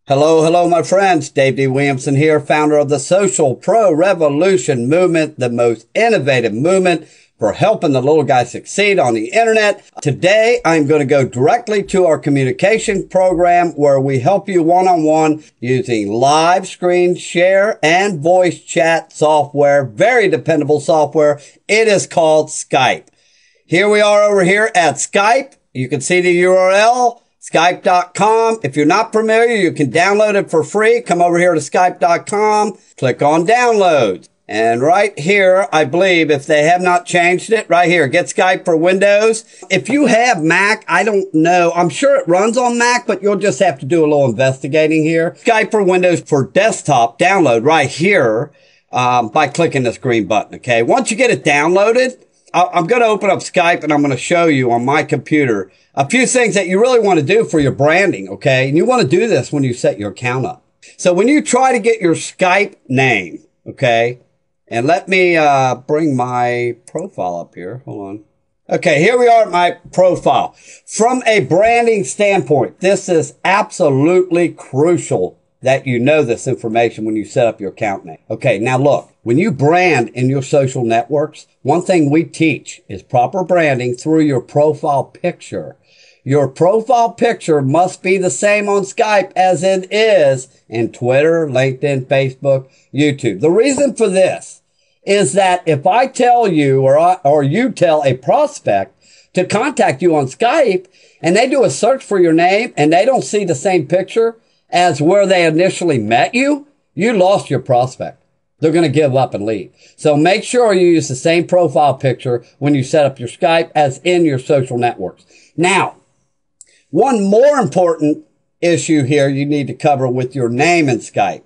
Hello, hello, my friends. Dave D. Williamson here, founder of the Social Pro Revolution movement, the most innovative movement for helping the little guy succeed on the internet. Today, I'm going to go directly to our communication program where we help you one-on-one using live screen share and voice chat software, very dependable software. It is called Skype. Here we are over here at Skype. You can see the URL. Skype.com. If you're not familiar, you can download it for free. Come over here to Skype.com, click on downloads. And right here, I believe if they have not changed it, right here, get Skype for Windows. If you have Mac, I don't know. I'm sure it runs on Mac, but you'll just have to do a little investigating here. Skype for Windows for desktop, download right here by clicking this green button, okay? Once you get it downloaded, I'm going to open up Skype and I'm going to show you on my computer a few things that you really want to do for your branding, okay? And you want to do this when you set your account up. So when you try to get your Skype name, okay, and let me bring my profile up here. Hold on. Okay, here we are at my profile. From a branding standpoint, this is absolutely crucial that you know this information when you set up your account name. Okay, now look, when you brand in your social networks, one thing we teach is proper branding through your profile picture. Your profile picture must be the same on Skype as it is in Twitter, LinkedIn, Facebook, YouTube. The reason for this is that if I tell you or you tell a prospect to contact you on Skype and they do a search for your name and they don't see the same picture as where they initially met you, you lost your prospect. They're going to give up and leave. So make sure you use the same profile picture when you set up your Skype as in your social networks. Now, one more important issue here you need to cover with your name in Skype.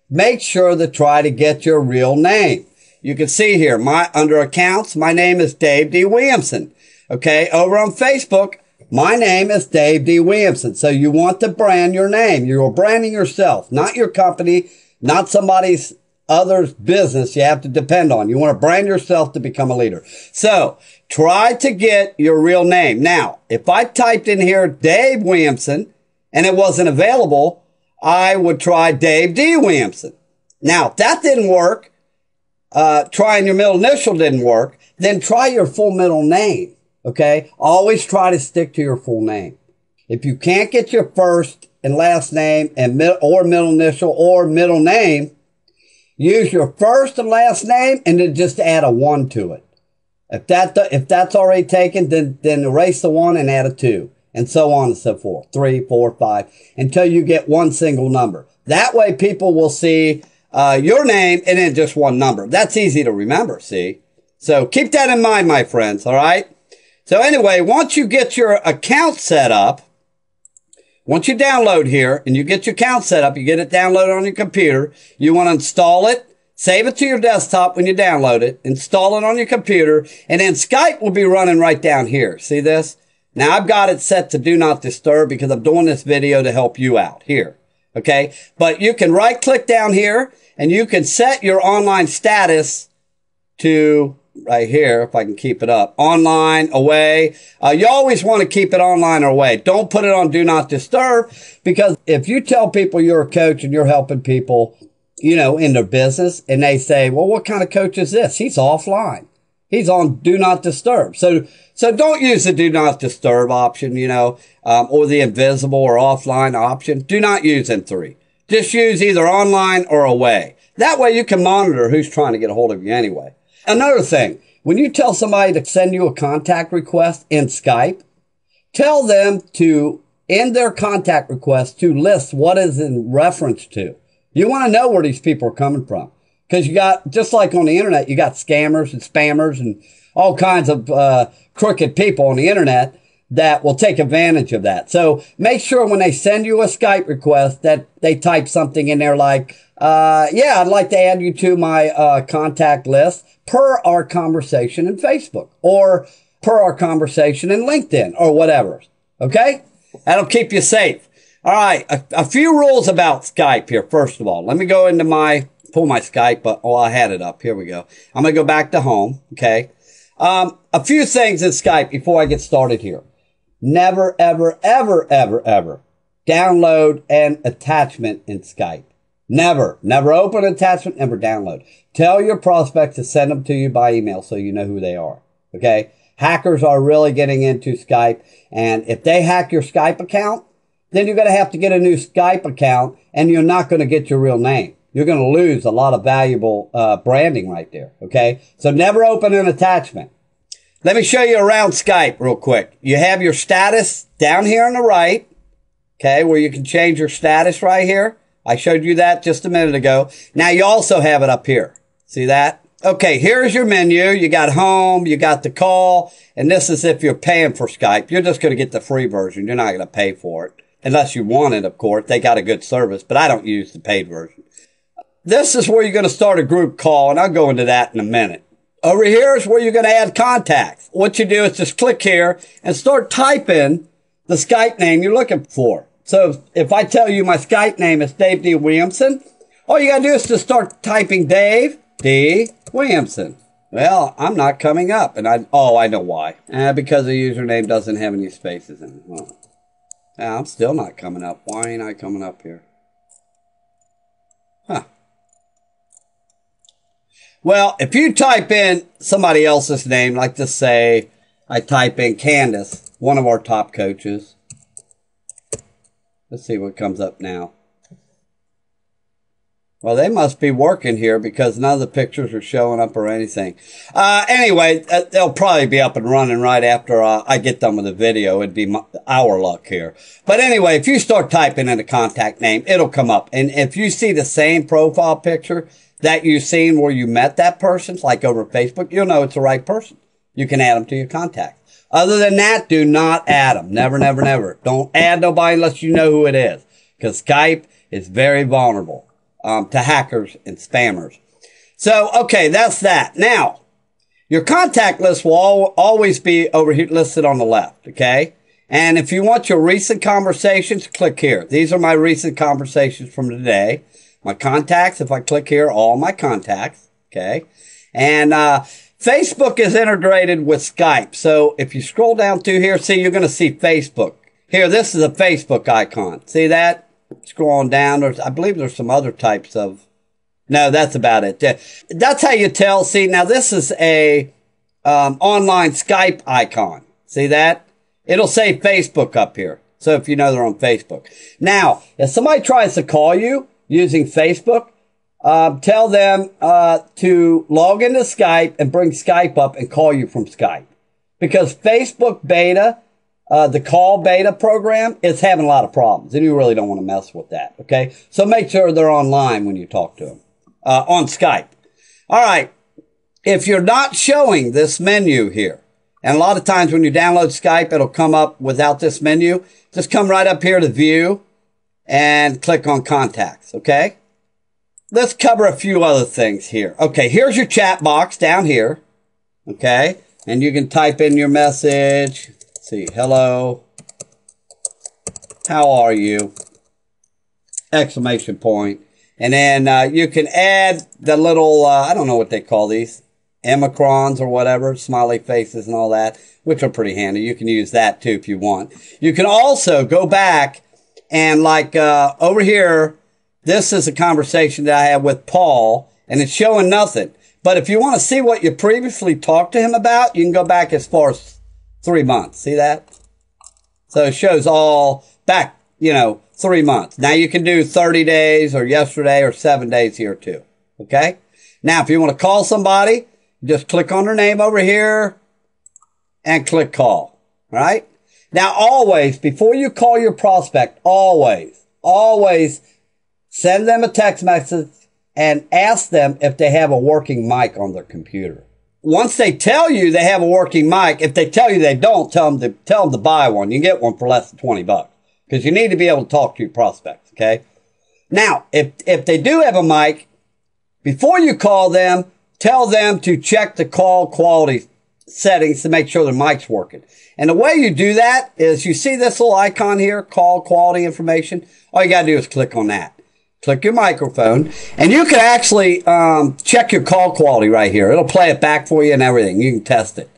Make sure to try to get your real name. You can see here, under accounts, my name is Dave D. Williamson. Okay, over on Facebook, my name is Dave D. Williamson. So you want to brand your name. You're branding yourself, not your company, not somebody's other's business you have to depend on. You want to brand yourself to become a leader. So try to get your real name. Now, if I typed in here Dave Williamson and it wasn't available, I would try Dave D. Williamson. Now, if that didn't work, trying your middle initial didn't work, then try your full middle name. Okay? Always try to stick to your full name. If you can't get your first and last name and or middle initial or middle name, use your first and last name and then just add a 1 to it. If that's already taken, then erase the 1 and add a 2, and so on and so forth. 3, 4, 5, until you get one single number. That way people will see your name and then just one number. That's easy to remember, see? So keep that in mind, my friends, all right? So anyway, once you get your account set up, once you download here and you get your account set up, you get it downloaded on your computer, you want to install it, save it to your desktop when you download it, install it on your computer, and then Skype will be running right down here. See this? Now I've got it set to do not disturb because I'm doing this video to help you out here. Okay? But you can right click down here and you can set your online status to right here, if I can keep it up, online, away. You always want to keep it online or away. Don't put it on do not disturb, because if you tell people you're a coach and you're helping people, you know, in their business, and they say, well, what kind of coach is this? He's offline. He's on do not disturb. So don't use the do not disturb option, you know, or the invisible or offline option. Do not use them three. Just use either online or away. That way you can monitor who's trying to get a hold of you anyway. Another thing, when you tell somebody to send you a contact request in Skype, tell them to, in their contact request, to list what is in reference to. You want to know where these people are coming from. Because you got, just like on the internet, you got scammers and spammers and all kinds of crooked people on the internet that will take advantage of that. So make sure when they send you a Skype request that they type something in there like, yeah, I'd like to add you to my contact list per our conversation in Facebook or per our conversation in LinkedIn or whatever. Okay? That'll keep you safe. All right. A few rules about Skype here. First of all, let me go into pull my Skype, but I had it up. Here we go. I'm going to go back to home. Okay. A few things in Skype before I get started here. Never, ever, ever, ever, ever download an attachment in Skype. Never open an attachment, never download. Tell your prospects to send them to you by email so you know who they are. Okay? Hackers are really getting into Skype, and if they hack your Skype account, then you're going to have to get a new Skype account, and you're not going to get your real name. You're going to lose a lot of valuable branding right there. Okay? So never open an attachment. Let me show you around Skype real quick. You have your status down here on the right, okay, where you can change your status right here. I showed you that just a minute ago. Now you also have it up here. See that? Okay, here's your menu. You got home, you got the call, and this is if you're paying for Skype. You're just going to get the free version. You're not going to pay for it. Unless you want it, of course. They got a good service, but I don't use the paid version. This is where you're going to start a group call, and I'll go into that in a minute. Over here is where you're going to add contacts. What you do is just click here and start typing the Skype name you're looking for. So if I tell you my Skype name is Dave D. Williamson, all you got to do is just start typing Dave D. Williamson. Well, I'm not coming up, and I know why. Because the username doesn't have any spaces in it. Well, I'm still not coming up. Why ain't I coming up here? Huh. Well, if you type in somebody else's name, like just say I type in Candace, one of our top coaches. Let's see what comes up now. Well, they must be working here because none of the pictures are showing up or anything. Anyway, they'll probably be up and running right after I get done with the video. It'd be our luck here. But anyway, if you start typing in a contact name, it'll come up. And if you see the same profile picture that you've seen where you met that person, like over Facebook, you'll know it's the right person. You can add them to your contacts. Other than that, do not add them. Never, never, never. Don't add nobody unless you know who it is. Because Skype is very vulnerable to hackers and spammers. So, okay, that's that. Now, your contact list will always be over here listed on the left, okay? And if you want your recent conversations, click here. These are my recent conversations from today. My contacts, if I click here, all my contacts, okay? And Facebook is integrated with Skype. So if you scroll down through here, see, you're going to see Facebook. Here, this is a Facebook icon. See that? Scroll on down. I believe there's some other types of... No, that's about it. That's how you tell. See, now this is a online Skype icon. See that? It'll say Facebook up here. So if you know they're on Facebook. Now, if somebody tries to call you using Facebook, tell them to log into Skype and bring Skype up and call you from Skype. Because Facebook beta, the call beta program, is having a lot of problems. And you really don't want to mess with that. Okay? So make sure they're online when you talk to them. On Skype. All right. If you're not showing this menu here, and a lot of times when you download Skype, it'll come up without this menu. Just come right up here to View and click on Contacts. Okay? Let's cover a few other things here. Okay, here's your chat box down here. Okay, and you can type in your message. Let's see, hello. How are you? Exclamation point. And then you can add the little, I don't know what they call these, emicrons or whatever, smiley faces and all that, which are pretty handy. You can use that too if you want. You can also go back and like over here, this is a conversation that I had with Paul, and it's showing nothing. But if you want to see what you previously talked to him about, you can go back as far as 3 months. See that? So it shows all back, 3 months. Now you can do 30 days or yesterday or 7 days here too. Okay? Now, if you want to call somebody, just click on their name over here and click call. All right? Now, always, before you call your prospect, always send them a text message and ask them if they have a working mic on their computer. Once they tell you they have a working mic, if they tell you they don't, tell them to buy one. You can get one for less than $20 because you need to be able to talk to your prospects. Okay. Now, if they do have a mic, before you call them, tell them to check the call quality settings to make sure their mic's working. And the way you do that is you see this little icon here, call quality information. All you got to do is click on that. Click your microphone, and you can actually check your call quality right here. It'll play it back for you and everything. You can test it.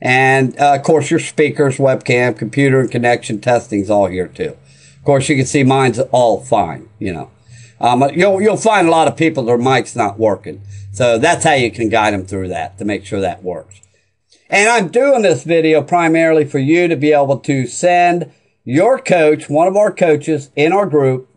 And, of course, your speakers, webcam, computer, and connection testing is all here, too. Of course, you can see mine's all fine, you know. You'll find a lot of people, their mic's not working. So that's how you can guide them through that to make sure that works. And I'm doing this video primarily for you to be able to send your coach, one of our coaches in our group,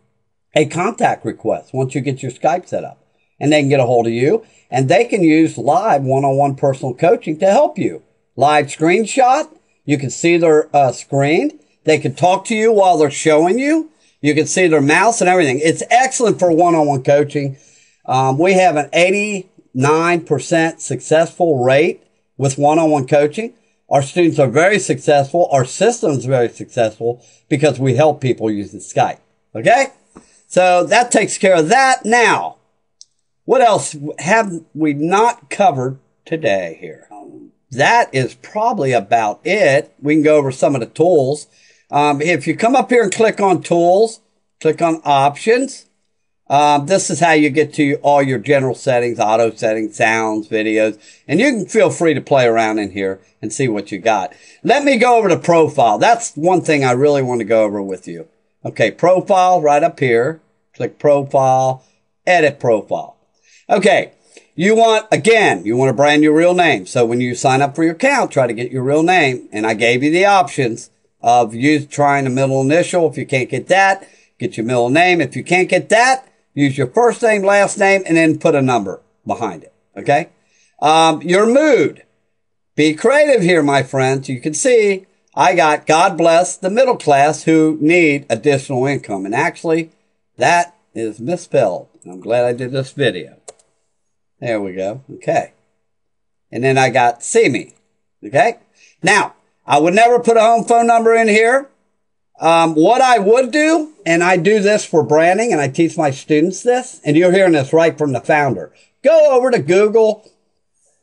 a contact request once you get your Skype set up. And they can get a hold of you, and they can use live one-on-one personal coaching to help you. Live screenshot, you can see their screen. They can talk to you while they're showing you. You can see their mouse and everything. It's excellent for one-on-one coaching. We have an 89% successful rate with one-on-one coaching. Our students are very successful. Our system's very successful because we help people using Skype. Okay? So that takes care of that. Now, what else have we not covered today here? That is probably about it. We can go over some of the tools. If you come up here and click on tools, click on options. This is how you get to all your general settings, auto settings, sounds, videos, and you can feel free to play around in here and see what you got. Let me go over to profile. That's one thing I really want to go over with you. Okay, profile right up here. Click profile, edit profile. Okay, you want to brand your real name. So when you sign up for your account, try to get your real name. And I gave you the options of trying a middle initial. If you can't get that, get your middle name. If you can't get that, use your first name, last name, and then put a number behind it. Okay? Your mood. Be creative here, my friends. You can see I got God bless the middle class who need additional income. And actually, that is misspelled. I'm glad I did this video. There we go. Okay. And then I got see me. Okay? Now, I would never put a home phone number in here. What I would do, and I do this for branding, and I teach my students this, and you're hearing this right from the founder. Go over to Google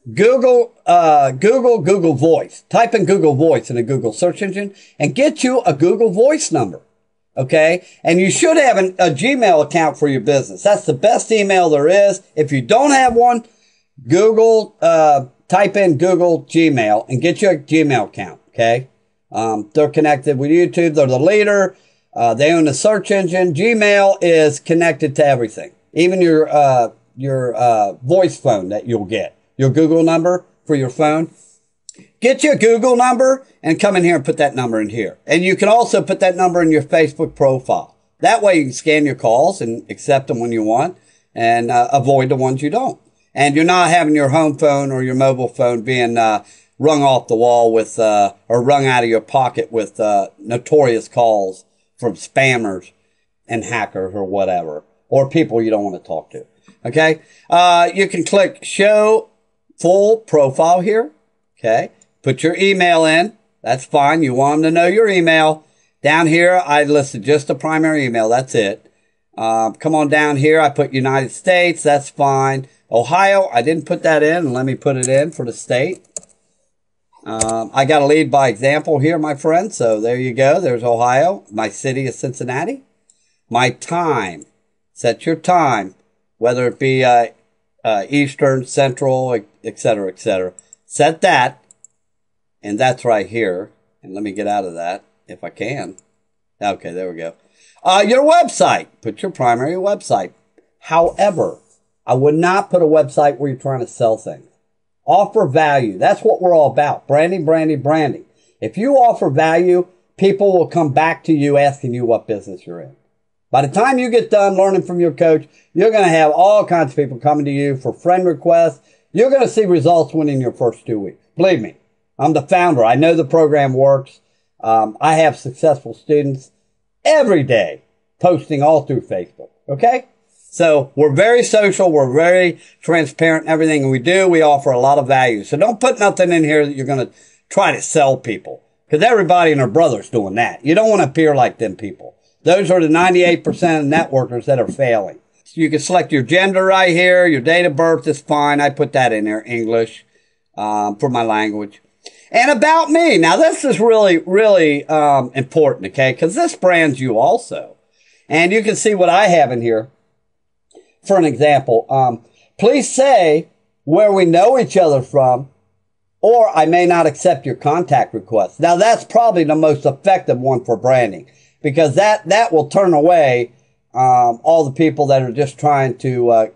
Voice. Type in Google Voice in a Google search engine and get you a Google Voice number. Okay? And you should have a Gmail account for your business. That's the best email there is. If you don't have one, type in Google Gmail and get you a Gmail account. Okay? They're connected with YouTube. They're the leader. They own the search engine. Gmail is connected to everything. Even your voice phone that you'll get. Your Google number for your phone. Get your Google number and come in here and put that number in here. And you can also put that number in your Facebook profile. That way you can scan your calls and accept them when you want and avoid the ones you don't. And you're not having your home phone or your mobile phone being rung off the wall with or wrung out of your pocket with notorious calls from spammers and hackers or whatever, or people you don't want to talk to. Okay? You can click show full profile here. Okay? Put your email in. That's fine. You want them to know your email. Down here, I listed just the primary email. That's it. Come on down here. I put United States. That's fine. Ohio, I didn't put that in. Let me put it in for the state. I got to lead by example here, my friend. So there you go. There's Ohio. My city is Cincinnati. My time. Set your time, whether it be Eastern, Central, etc., etc. Set that. And that's right here. And let me get out of that if I can. Okay, there we go. Your website. Put your primary website. However, I would not put a website where you're trying to sell things. Offer value. That's what we're all about. Branding, branding, branding. If you offer value, people will come back to you asking you what business you're in. By the time you get done learning from your coach, you're going to have all kinds of people coming to you for friend requests. You're going to see results within your first 2 weeks. Believe me, I'm the founder. I know the program works. I have successful students every day posting all through Facebook. Okay? So we're very social. We're very transparent in everything we do. We offer a lot of value. So don't put nothing in here that you're going to try to sell people, because everybody and their brother's doing that. You don't want to appear like them people. Those are the 98% of networkers that are failing. You can select your gender right here. Your date of birth is fine. I put that in there, English, for my language. And about me. Now, this is really, really important, okay? Because this brands you also. And you can see what I have in here. For an example, please say where we know each other from, or I may not accept your contact request. Now, that's probably the most effective one for branding. because that will turn away all the people that are just trying to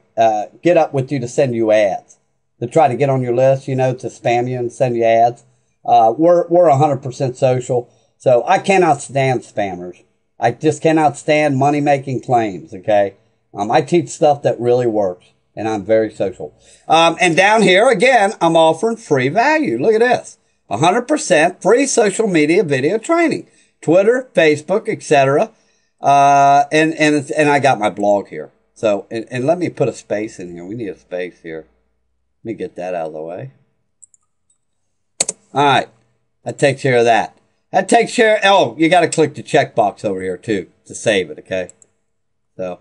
get up with you to send you ads, to try to get on your list, to spam you and send you ads. We're 100% social, so I cannot stand spammers. I just cannot stand money-making claims, okay? I teach stuff that really works, and I'm very social. And down here, again, I'm offering free value. Look at this. 100% free social media video training. Twitter, Facebook, etc. And I got my blog here. So, and let me put a space in here. We need a space here. Let me get that out of the way. All right. That takes care of that. That takes care. Oh, you got to click the checkbox over here too to save it. Okay. So,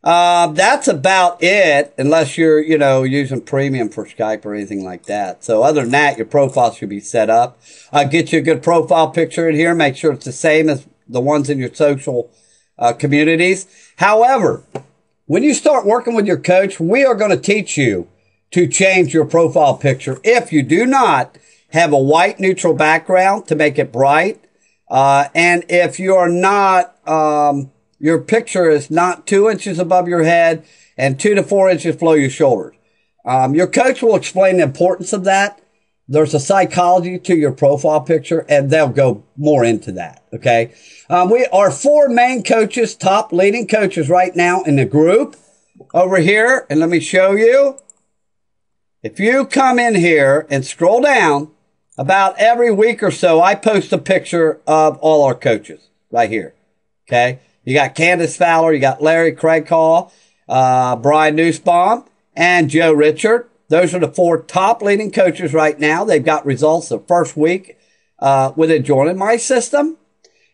that's about it, unless you're, using premium for Skype or anything like that. So other than that, your profile should be set up. Get you a good profile picture in here. Make sure it's the same as the ones in your social communities. However, when you start working with your coach, we are going to teach you to change your profile picture if you do not have a white neutral background to make it bright. And if you are not, your picture is not 2 inches above your head and 2 to 4 inches below your shoulders. Your coach will explain the importance of that. There's a psychology to your profile picture, and they'll go more into that. Okay. We are 4 main coaches, top leading coaches right now in the group over here. And let me show you. If you come in here and scroll down, about every week or so, I post a picture of all our coaches right here. Okay. You got Candace Fowler, you got Larry Craig-Hall, Brian Nussbaum, and Joe Richard. Those are the 4 top leading coaches right now. They've got results the first week within joining my system.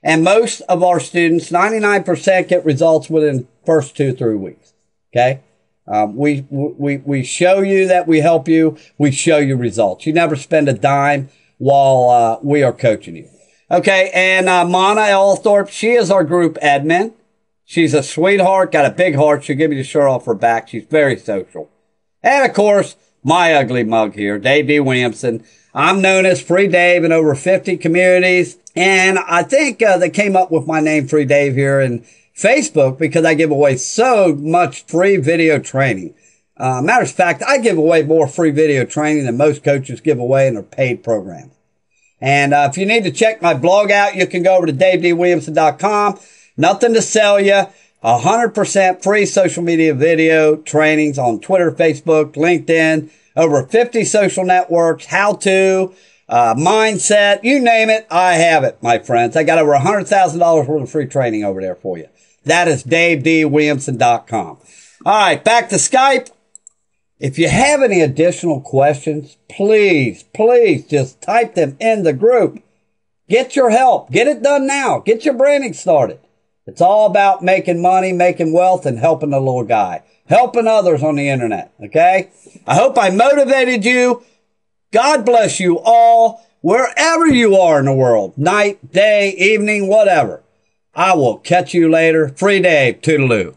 And most of our students, 99%, get results within the first 2 or 3 weeks. Okay? We show you that we help you. We show you results. You never spend a dime while we are coaching you. Okay, and Mana Elthorpe, she is our group admin. She's a sweetheart, got a big heart. She'll give you the shirt off her back. She's very social. And, of course, my ugly mug here, Dave D. Williamson. I'm known as Free Dave in over 50 communities. And I think they came up with my name, Free Dave, here in Facebook because I give away so much free video training. Matter of fact, I give away more free video training than most coaches give away in their paid programs. And if you need to check my blog out, you can go over to davedwilliamson.com. Nothing to sell you. 100% free social media video trainings on Twitter, Facebook, LinkedIn, over 50 social networks, how-to, mindset, you name it, I have it, my friends. I got over $100,000 worth of free training over there for you. That is davedwilliamson.com. All right, back to Skype. If you have any additional questions, please just type them in the group. Get your help. Get it done now. Get your branding started. It's all about making money, making wealth, and helping the little guy. Helping others on the internet, okay? I hope I motivated you. God bless you all, wherever you are in the world. Night, day, evening, whatever. I will catch you later. Free Dave. Toodaloo.